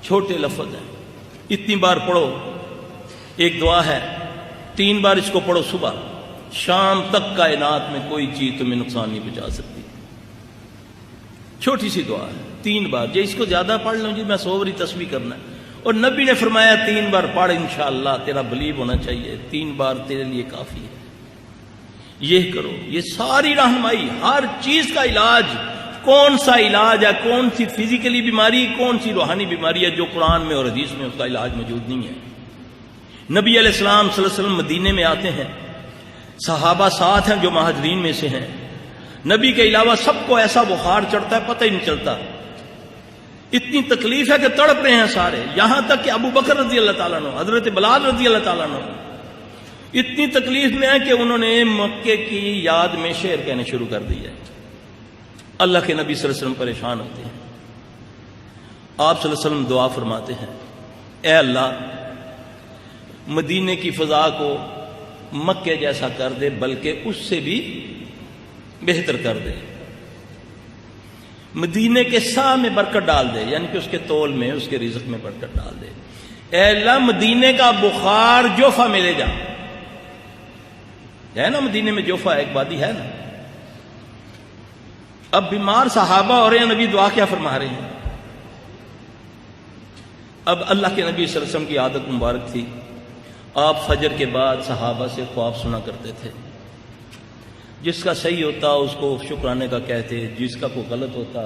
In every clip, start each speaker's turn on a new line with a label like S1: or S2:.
S1: چھوٹے لفظ ہیں، اتنی بار پڑھو. ایک دعا ہے 3 بار اس کو پڑھو، صبح شام تک کائنات میں کوئی چیز تمہیں نقصان نہیں پہنچا سکتی. چھوٹی سی دعا ہے 3 بار. جی اس کو زیادہ پڑھ لوں جی میں 100 باری تسبیح کرنا ہے، اور نبی نے فرمایا 3 بار پڑھ، انشاءاللہ تیرا بلیو ہونا چاہیے، 3 بار تیرے لیے کافی ہے. یہ کرو. یہ ساری رہنمائی، ہر چیز کا علاج، کون سا علاج ہے، کون سی فزیکلی بیماری، کون سی روحانی بیماری ہے جو قرآن میں اور حدیث میں اس کا علاج موجود نہیں ہے. نبی علیہ السلام صلی اللہ علیہ وسلم مدینے میں آتے ہیں، صحابہ ساتھ ہیں جو مہاجرین میں سے ہیں. نبی کے علاوہ سب کو ایسا بخار چڑھتا ہے پتہ ہی نہیں چلتا. اتنی تکلیف ہے کہ تڑپ رہے ہیں سارے، یہاں تک کہ ابو بکر رضی اللہ تعالیٰ عنہ، حضرت بلال رضی اللہ تعالیٰ عنہ اتنی تکلیف میں ہے کہ انہوں نے مکے کی یاد میں شعر کہنے شروع کر دی ہے. اللہ کے نبی صلی اللہ علیہ وسلم پریشان ہوتے ہیں. آپ صلی اللہ علیہ وسلم دعا فرماتے ہیں، اے اللہ مدینے کی فضا کو مکے جیسا کر دے، بلکہ اس سے بھی بہتر کر دے. مدینے کے سا میں برکت ڈال دے، یعنی کہ اس کے تول میں، اس کے رزق میں برکت ڈال دے. اے اللہ مدینے کا بخار جوفا میں لے جا. ہے نا مدینے میں جوفا ایک وادی ہے نا. اب بیمار صحابہ ہو رہے ہیں، نبی دعا کیا فرما رہے ہیں. اب اللہ کے نبی صلی اللہ علیہ وسلم کی عادت مبارک تھی، آپ فجر کے بعد صحابہ سے خواب سنا کرتے تھے. جس کا صحیح ہوتا اس کو شکرانے کا کہتے، جس کا کوئی غلط ہوتا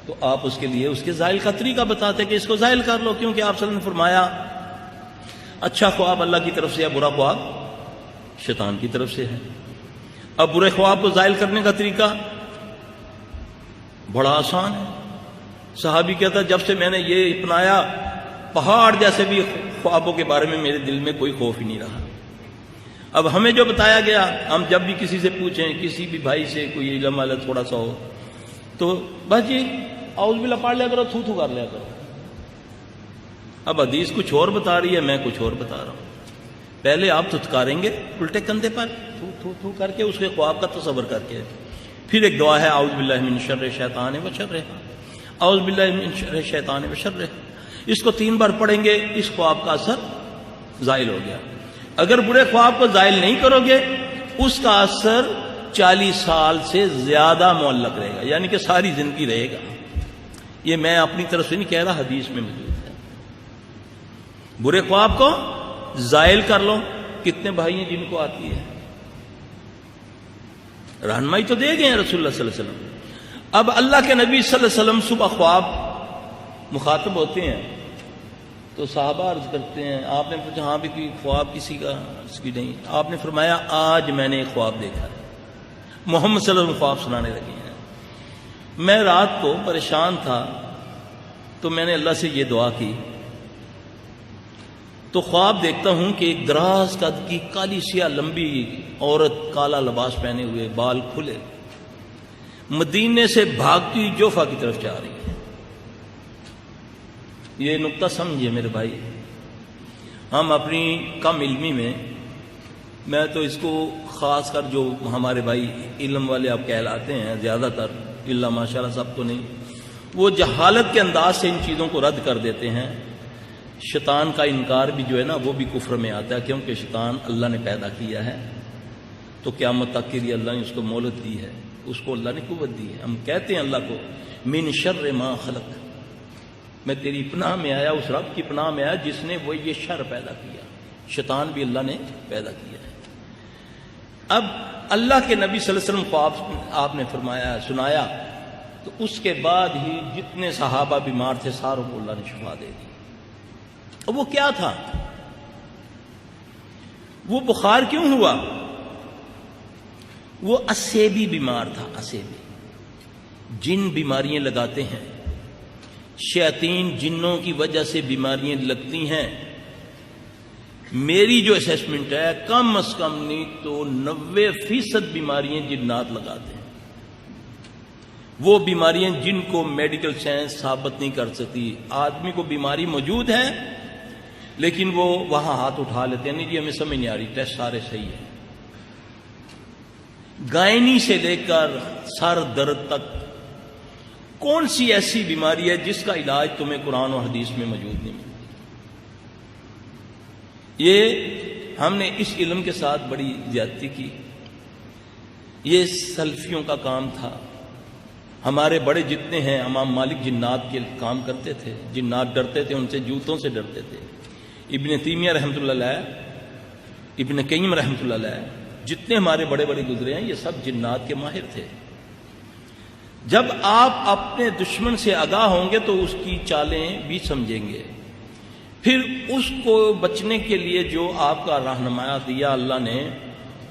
S1: تو آپ اس کے لیے اس کے زائل کا طریقہ بتاتے کہ اس کو زائل کر لو، کیونکہ آپ صلی اللہ علیہ وسلم نے فرمایا اچھا خواب اللہ کی طرف سے ہے، برا خواب شیطان کی طرف سے ہے. اب برے خواب کو زائل کرنے کا طریقہ بڑا آسان ہے. صحابی کہتا ہے جب سے میں نے یہ اپنایا پہاڑ جیسے بھی خوابوں کے بارے میں میرے دل میں کوئی خوف ہی نہیں رہا. اب ہمیں جو بتایا گیا، ہم جب بھی کسی سے پوچھیں، کسی بھی بھائی سے کوئی علم والا تھوڑا سا ہو تو بس جی اعوذ باللہ پڑھ لیا کرو، تھو تھو کر لیا کرو. اب حدیث کچھ اور بتا رہی ہے، میں کچھ اور بتا رہا ہوں. پہلے آپ تھتکاریں گے الٹے کندھے پر تھو تھو تھو کر کے، اس کے خواب کا تصور کر کے. پھر ایک دعا ہے اعوذ باللہ من شر شیطان و شرہ، اعوذ باللہ من شر شیطان و شرہ. اس کو 3 بار پڑھیں گے، اس خواب کا اثر زائل ہو گیا. اگر برے خواب کو زائل نہیں کرو گے، اس کا اثر 40 سال سے زیادہ معلق رہے گا، یعنی کہ ساری زندگی رہے گا. یہ میں اپنی طرف سے نہیں کہہ رہا، حدیث میں موجود ہے. برے خواب کو زائل کر لو. کتنے بھائی ہیں جن کو آتی ہے؟ رہنمائی تو دے گئے ہیں رسول اللہ صلی اللہ علیہ وسلم. اب اللہ کے نبی صلی اللہ علیہ وسلم صبح خواب مخاطب ہوتے ہیں تو صحابہ عرض کرتے ہیں، آپ نے پوچھا ہاں بھی کوئی خواب کسی کا؟ اس کی نہیں. آپ نے فرمایا آج میں نے ایک خواب دیکھا ہے. محمد صلی اللہ علیہ وسلم خواب سنانے لگے ہیں. میں رات کو پریشان تھا تو میں نے اللہ سے یہ دعا کی، تو خواب دیکھتا ہوں کہ ایک دراز قد کی کالی سیاہ لمبی عورت، کالا لباس پہنے ہوئے، بال کھلے، مدینے سے بھاگتی جوفا کی طرف جا رہی ہے. یہ نقطہ سمجھیے میرے بھائی. ہم اپنی کم علمی میں تو اس کو خاص کر جو ہمارے بھائی علم والے آپ کہلاتے ہیں، زیادہ تر اللہ ماشاءاللہ سب تو نہیں، وہ جہالت کے انداز سے ان چیزوں کو رد کر دیتے ہیں. شیطان کا انکار بھی جو ہے نا وہ بھی کفر میں آتا ہے، کیونکہ شیطان اللہ نے پیدا کیا ہے تو قیامت تک کے لیے اللہ نے اس کو مہلت دی ہے، اس کو اللہ نے قوت دی ہے. ہم کہتے ہیں اللہ کو من شر ما خلق، میں تیری پناہ میں آیا، اس رب کی پناہ میں آیا جس نے وہ یہ شر پیدا کیا. شیطان بھی اللہ نے پیدا کیا ہے. اب اللہ کے نبی صلی اللہ علیہ وسلم کو آپ نے فرمایا، سنایا، تو اس کے بعد ہی جتنے صحابہ بیمار تھے ساروں کو اللہ نے شفا دے دی. اور وہ کیا تھا؟ وہ بخار کیوں ہوا؟ وہ اسیبی بیمار تھا. اسیبی جن بیماریاں لگاتے ہیں، شیاطین جنوں کی وجہ سے بیماریاں لگتی ہیں. میری جو اسیسمنٹ ہے کم از کم نہیں تو 90% بیماریاں جنات لگاتے ہیں. وہ بیماریاں جن کو میڈیکل سائنس ثابت نہیں کر سکتی. آدمی کو بیماری موجود ہے لیکن وہ وہاں ہاتھ اٹھا لیتے ہیں، نہیں جی ہمیں سمجھ نہیں آ رہی، ٹیسٹ سارے صحیح ہیں. گائنی سے لے کر سر درد تک کون سی ایسی بیماری ہے جس کا علاج تمہیں قرآن و حدیث میں موجود نہیں ملتا؟ یہ ہم نے اس علم کے ساتھ بڑی زیادتی کی. یہ سلفیوں کا کام تھا. ہمارے بڑے جتنے ہیں امام مالک جنات کے کام کرتے تھے. جنات ڈرتے تھے ان سے، جوتوں سے ڈرتے تھے. ابن تیمیہ رحمۃ اللہ علیہ، ابن قیم رحمۃ اللہ علیہ، جتنے ہمارے بڑے بڑے گزرے ہیں یہ سب جنات کے ماہر تھے. جب آپ اپنے دشمن سے آگاہ ہوں گے تو اس کی چالیں بھی سمجھیں گے. پھر اس کو بچنے کے لیے جو آپ کا رہنما دیا اللہ نے،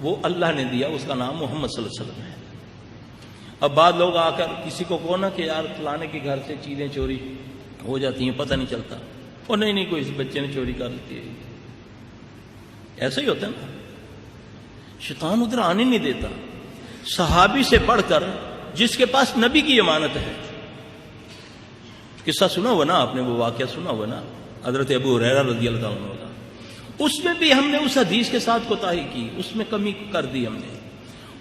S1: وہ اللہ نے دیا، اس کا نام محمد صلی اللہ علیہ وسلم ہے. اب بعض لوگ آ کر کسی کو کہو نا کہ یار فلانے کے گھر سے چیزیں چوری ہو جاتی ہیں، پتہ نہیں چلتا، اور نہیں کوئی اس بچے نے چوری کر لیتی ہے. ایسا ہی ہوتا ہے نا، شیطان ادھر آنے نہیں دیتا. صحابی سے پڑھ کر جس کے پاس نبی کی امانت ہے. قصہ سنا ہوا نا آپ نے، وہ واقعہ سنا ہوا نا حضرت ابو ہریرہ رضی اللہ عنہ کا. اس میں بھی ہم نے اس حدیث کے ساتھ کوتاہی کی، اس میں کمی کر دی ہم نے.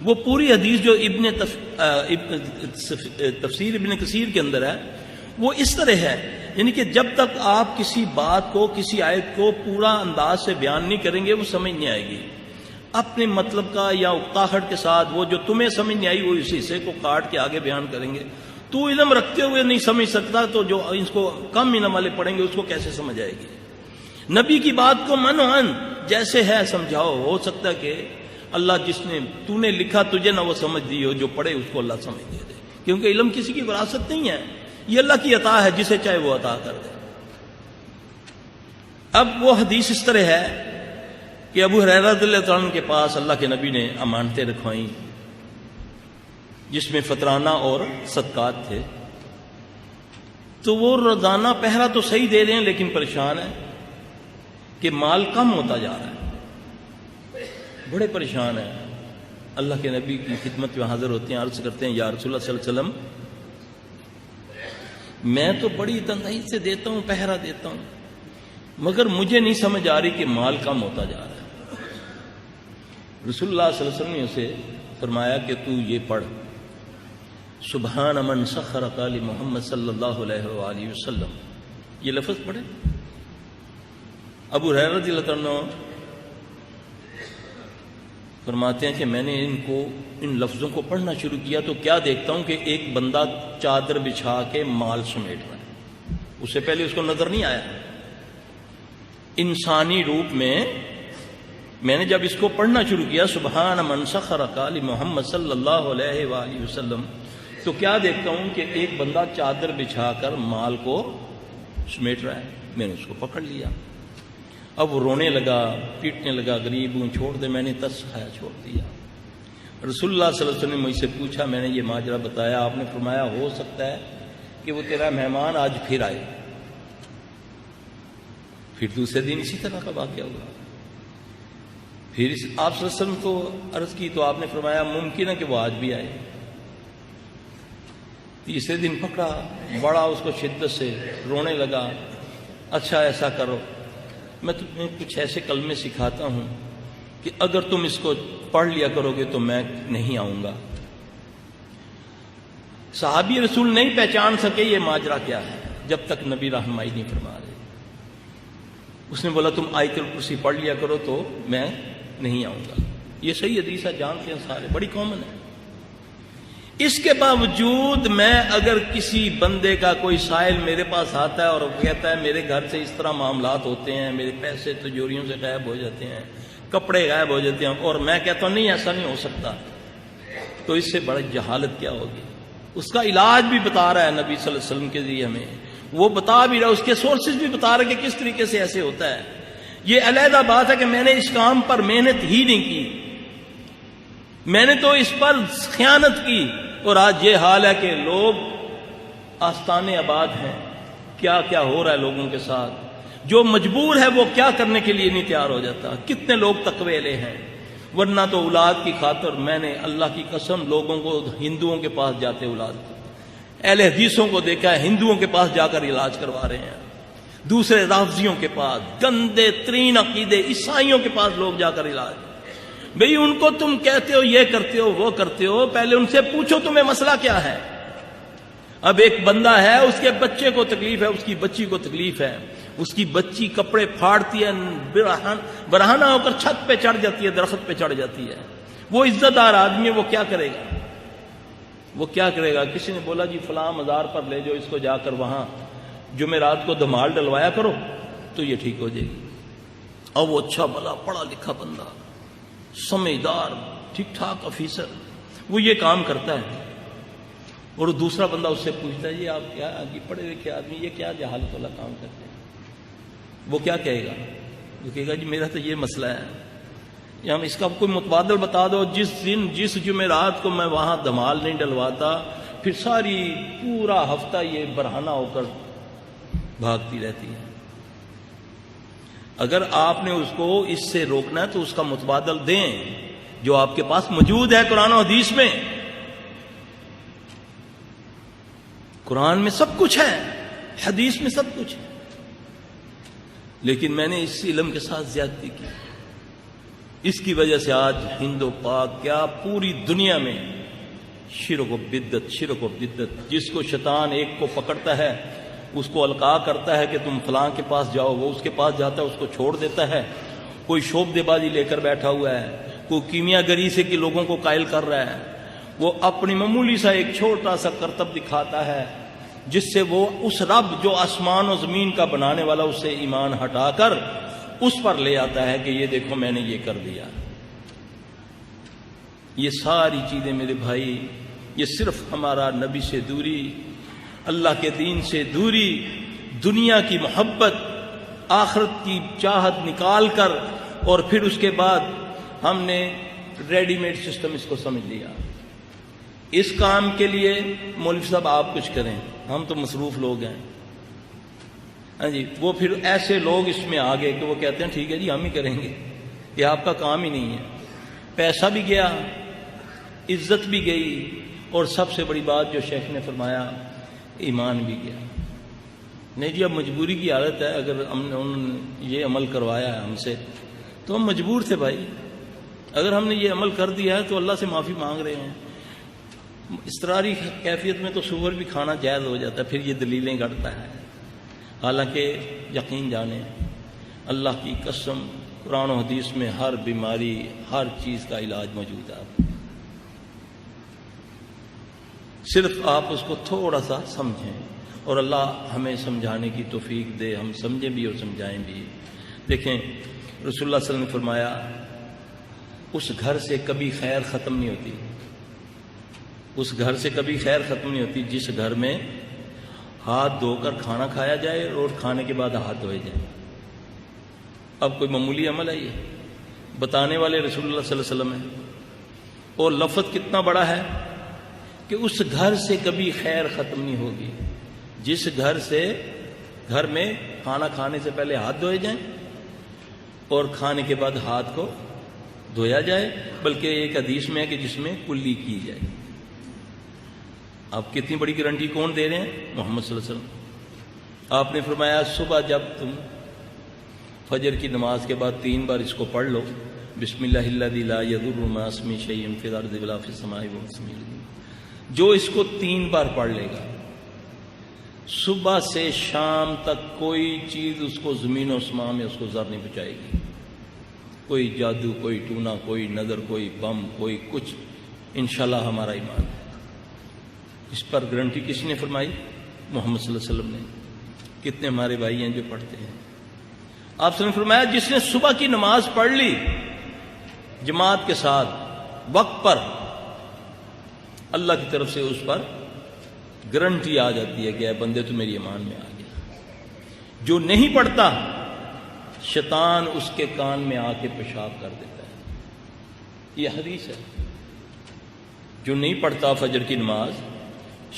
S1: وہ پوری حدیث جو تفسیر ابن کثیر کے اندر ہے وہ اس طرح ہے، یعنی کہ جب تک آپ کسی بات کو، کسی آیت کو پورا انداز سے بیان نہیں کریں گے وہ سمجھ نہیں آئے گی. اپنے مطلب کا یا اکتاہٹ کے ساتھ وہ جو تمہیں سمجھ نہیں آئی وہ اس حصے کو کاٹ کے آگے بیان کریں گے. تو علم رکھتے ہوئے نہیں سمجھ سکتا تو جو اس کو کم علم والے پڑھیں گے اس کو کیسے سمجھ آئے گی؟ نبی کی بات کو من جیسے ہے سمجھاؤ. ہو سکتا ہے کہ اللہ جس نے تو نے لکھا تجھے نہ وہ سمجھ دی ہو، جو پڑھے اس کو اللہ سمجھ دے دے، کیونکہ علم کسی کی وراثت نہیں ہے، یہ اللہ کی عطا ہے، جسے چاہے وہ عطا کر دے. اب وہ حدیث اس طرح ہے کہ ابو ہریرہ رضی اللہ عنہ کے پاس اللہ کے نبی نے امانتیں رکھوائیں جس میں فطرانہ اور صدقات تھے. تو وہ روزانہ پہرا تو صحیح دے رہے ہیں لیکن پریشان ہیں کہ مال کم ہوتا جا رہا ہے، بڑے پریشان ہیں. اللہ کے نبی کی خدمت میں حاضر ہوتے ہیں، عرض کرتے ہیں یا رسول اللہ صلی اللہ علیہ وسلم میں تو بڑی تنہائی سے دیتا ہوں، پہرا دیتا ہوں، مگر مجھے نہیں سمجھ آ رہی کہ مال کم ہوتا جا رہا ہے. رسول اللہ صلی اللہ علیہ وسلم نے اسے فرمایا کہ تو یہ پڑھ، سبحان من سخرک لمحمد صلی اللہ علیہ وآلہ وسلم. یہ لفظ پڑھے. ابو ہریرہ رضی اللہ عنہ فرماتے ہیں کہ میں نے ان لفظوں کو پڑھنا شروع کیا تو کیا دیکھتا ہوں کہ ایک بندہ چادر بچھا کے مال سمیٹ رہا ہے. اس سے پہلے اس کو نظر نہیں آیا. انسانی روپ میں نے جب اس کو پڑھنا شروع کیا سبحان من سخرک لمحمد صلی اللہ علیہ وآلہ وسلم، تو کیا دیکھتا ہوں کہ ایک بندہ چادر بچھا کر مال کو سمیٹ رہا ہے. میں نے اس کو پکڑ لیا. اب وہ رونے لگا، پیٹنے لگا، غریب ہوں چھوڑ دے. میں نے ترس کھایا، چھوڑ دیا. رسول اللہ صلی اللہ علیہ وسلم نے مجھ سے پوچھا، میں نے یہ ماجرا بتایا. آپ نے فرمایا ہو سکتا ہے کہ وہ تیرا مہمان آج پھر آئے. پھر دوسرے دن اسی طرح کا واقعہ ہوا. پھر آپ صلی اللہ علیہ وسلم کو عرض کی تو آپ نے فرمایا ممکن ہے کہ وہ آج بھی آئے. تیسرے دن پکڑا، بڑا اس کو شدت سے رونے لگا. اچھا ایسا کرو، میں تمہیں کچھ ایسے کلمے سکھاتا ہوں کہ اگر تم اس کو پڑھ لیا کرو گے تو میں نہیں آؤں گا. صحابی رسول نہیں پہچان سکے یہ ماجرا کیا ہے جب تک نبی رہنمائی نہیں فرما رہے. اس نے بولا تم آیت الکرسی پڑھ لیا کرو تو میں نہیں آؤں گا. یہ صحیح حدیث ہے، جانتے ہیں سارے، بڑی کامن ہے. اس کے باوجود میں اگر کسی بندے کا کوئی سائل میرے پاس آتا ہے اور کہتا ہے میرے گھر سے اس طرح معاملات ہوتے ہیں، میرے پیسے تجوریوں سے غائب ہو جاتے ہیں، کپڑے غائب ہو جاتے ہیں، اور میں کہتا ہوں نہیں ایسا نہیں ہو سکتا، تو اس سے بڑی جہالت کیا ہوگی. اس کا علاج بھی بتا رہا ہے نبی صلی اللہ علیہ وسلم کے ذریعے ہمیں، وہ بتا بھی رہا ہے، اس کے سورسز بھی بتا رہا ہے کہ کس طریقے سے ایسے ہوتا ہے. یہ علیحدہ بات ہے کہ میں نے اس کام پر محنت ہی نہیں کی، میں نے تو اس پر خیانت کی. اور آج یہ حال ہے کہ لوگ آستانے آباد ہیں. کیا کیا ہو رہا ہے لوگوں کے ساتھ. جو مجبور ہے وہ کیا کرنے کے لیے نہیں تیار ہو جاتا. کتنے لوگ تقوی لے ہیں، ورنہ تو اولاد کی خاطر میں نے اللہ کی قسم لوگوں کو ہندوؤں کے پاس جاتے اولاد کو، اہل حدیثوں کو دیکھا ہے ہندوؤں کے پاس جا کر علاج کروا رہے ہیں، دوسرے رافضیوں کے پاس، گندے ترین عقیدے عیسائیوں کے پاس لوگ جا کر علاج. بھئی ان کو تم کہتے ہو یہ کرتے ہو وہ کرتے ہو، پہلے ان سے پوچھو تمہیں مسئلہ کیا ہے. اب ایک بندہ ہے، اس کے بچے کو تکلیف ہے، اس کی بچی کو تکلیف ہے، اس کی بچی کپڑے پھاڑتی ہے، برہنہ ہو کر چھت پہ چڑھ جاتی ہے، درخت پہ چڑھ جاتی ہے، وہ عزت دار آدمی ہے، وہ کیا کرے گا؟ وہ کیا کرے گا؟ کسی نے بولا جی فلاں مزار پر لے جاؤ اس کو، جا کر وہاں جمعرات کو دھمال ڈلوایا کرو تو یہ ٹھیک ہو جائے گی۔ اور وہ اچھا بھلا پڑھا لکھا بندہ، سمجھدار، ٹھیک ٹھاک آفیسر، وہ یہ کام کرتا ہے، اور دوسرا بندہ اس سے پوچھتا ہے جی آپ کیا پڑھے لکھے آدمی، یہ کیا جہالت والا کام کرتے ہیں؟ وہ کیا کہے گا؟ وہ کہے گا جی میرا تو یہ مسئلہ ہے، یا ہم اس کا کوئی متبادل بتا دو، جس جمعرات کو میں وہاں دھمال نہیں ڈلواتا، پھر پورا ہفتہ یہ برہنہ ہو کر بھاگتی رہتی ہے۔ اگر آپ نے اس کو اس سے روکنا ہے تو اس کا متبادل دیں جو آپ کے پاس موجود ہے قرآن و حدیث میں۔ قرآن میں سب کچھ ہے، حدیث میں سب کچھ ہے، لیکن میں نے اس علم کے ساتھ زیادتی کی۔ اس کی وجہ سے آج ہند و پاک کیا پوری دنیا میں شرک و بدعت، جس کو شیطان ایک کو پکڑتا ہے اس کو القاء کرتا ہے کہ تم فلاں کے پاس جاؤ، وہ اس کے پاس جاتا ہے، اس کو چھوڑ دیتا ہے۔ کوئی شعبدے بازی لے کر بیٹھا ہوا ہے، کوئی کیمیا گری سے کہ لوگوں کو قائل کر رہا ہے، وہ اپنی معمولی سا ایک چھوٹا سا کرتب دکھاتا ہے جس سے وہ اس رب جو آسمان و زمین کا بنانے والا، اس سے ایمان ہٹا کر اس پر لے آتا ہے کہ یہ دیکھو میں نے یہ کر دیا۔ یہ ساری چیزیں میرے بھائی، یہ صرف ہمارا نبی سے دوری، اللہ کے دین سے دوری، دنیا کی محبت، آخرت کی چاہت نکال کر، اور پھر اس کے بعد ہم نے ریڈی میڈ سسٹم اس کو سمجھ لیا۔ اس کام کے لیے مولوی صاحب آپ کچھ کریں، ہم تو مصروف لوگ ہیں، ہاں جی، وہ پھر ایسے لوگ اس میں آگے کہ وہ کہتے ہیں ٹھیک ہے جی ہم ہی کریں گے، یہ آپ کا کام ہی نہیں ہے۔ پیسہ بھی گیا، عزت بھی گئی، اور سب سے بڑی بات جو شیخ نے فرمایا، ایمان بھی گیا۔ نہیں جی اب مجبوری کی حالت ہے، اگر انہوں نے یہ عمل کروایا ہے ہم سے تو ہم مجبور تھے بھائی، اگر ہم نے یہ عمل کر دیا ہے تو اللہ سے معافی مانگ رہے ہیں۔ اضطراری کیفیت میں تو سور بھی کھانا جائز ہو جاتا ہے، پھر یہ دلیلیں گھڑتا ہے، حالانکہ یقین جانیں اللہ کی قسم قرآن و حدیث میں ہر بیماری، ہر چیز کا علاج موجود ہے، صرف آپ اس کو تھوڑا سا سمجھیں، اور اللہ ہمیں سمجھانے کی توفیق دے، ہم سمجھیں بھی اور سمجھائیں بھی۔ دیکھیں رسول اللہ صلی اللہ علیہ وسلم نے فرمایا اس گھر سے کبھی خیر ختم نہیں ہوتی، اس گھر سے کبھی خیر ختم نہیں ہوتی جس گھر میں ہاتھ دھو کر کھانا کھایا جائے اور کھانے کے بعد ہاتھ دھوئے جائیں۔ اب کوئی معمولی عمل ہے یہ؟ بتانے والے رسول اللہ صلی اللہ علیہ وسلم ہیں، اور لفظ کتنا بڑا ہے کہ اس گھر سے کبھی خیر ختم نہیں ہوگی جس گھر میں کھانا کھانے سے پہلے ہاتھ دھوئے جائیں اور کھانے کے بعد ہاتھ کو دھویا جائے، بلکہ ایک حدیث میں ہے کہ جس میں کلی کی جائے۔ آپ کتنی بڑی گارنٹی کون دے رہے ہیں؟ محمد صلی اللہ علیہ وسلم۔ آپ نے فرمایا صبح جب تم فجر کی نماز کے بعد 3 بار اس کو پڑھ لو، بسم اللہ الذی لا یضر مع اسمہ شیء فی الارض ولا فی السماء وهو السمیع العلیم، جو اس کو 3 بار پڑھ لے گا، صبح سے شام تک کوئی چیز اس کو زمین و آسمان میں اس کو ضر نہیں پہنچائے گی، کوئی جادو، کوئی ٹونا، کوئی نظر، کوئی بم، کوئی کچھ۔ انشاءاللہ ہمارا ایمان ہے، اس پر گارنٹی کس نے فرمائی؟ محمد صلی اللہ علیہ وسلم نے۔ کتنے ہمارے بھائی ہیں جو پڑھتے ہیں؟ آپ صلی اللہ علیہ وسلم نے فرمایا جس نے صبح کی نماز پڑھ لی جماعت کے ساتھ وقت پر، اللہ کی طرف سے اس پر گارنٹی آ جاتی ہے کہ اے بندے تو میری ایمان میں آ گیا۔ جو نہیں پڑھتا شیطان اس کے کان میں آ کے پیشاب کر دیتا ہے، یہ حدیث ہے۔ جو نہیں پڑھتا فجر کی نماز،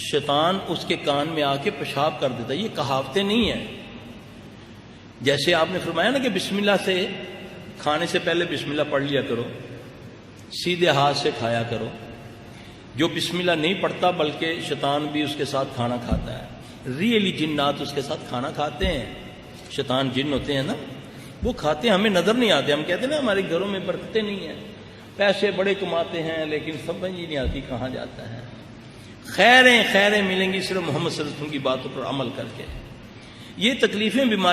S1: شیطان اس کے کان میں آ کے پیشاب کر دیتا ہے۔ یہ کہاوتیں نہیں ہیں، جیسے آپ نے فرمایا نا کہ بسم اللہ سے کھانے سے پہلے بسم اللہ پڑھ لیا کرو، سیدھے ہاتھ سے کھایا کرو۔ جو بسم اللہ نہیں پڑھتا بلکہ شیطان بھی اس کے ساتھ کھانا کھاتا ہے، ریئلی جنات اس کے ساتھ کھانا کھاتے ہیں، شیطان جن ہوتے ہیں نا وہ کھاتے ہیں، ہمیں نظر نہیں آتے، ہم کہتے ہیں نا ہمارے گھروں میں برکتیں نہیں ہیں، پیسے بڑے کماتے ہیں لیکن سمجھ ہی نہیں آتی کہاں جاتا ہے۔ خیریں خیریں ملیں گی صرف محمد صلی اللہ علیہ وسلم کی باتوں پر عمل کر کے. یہ تکلیفیں بیماری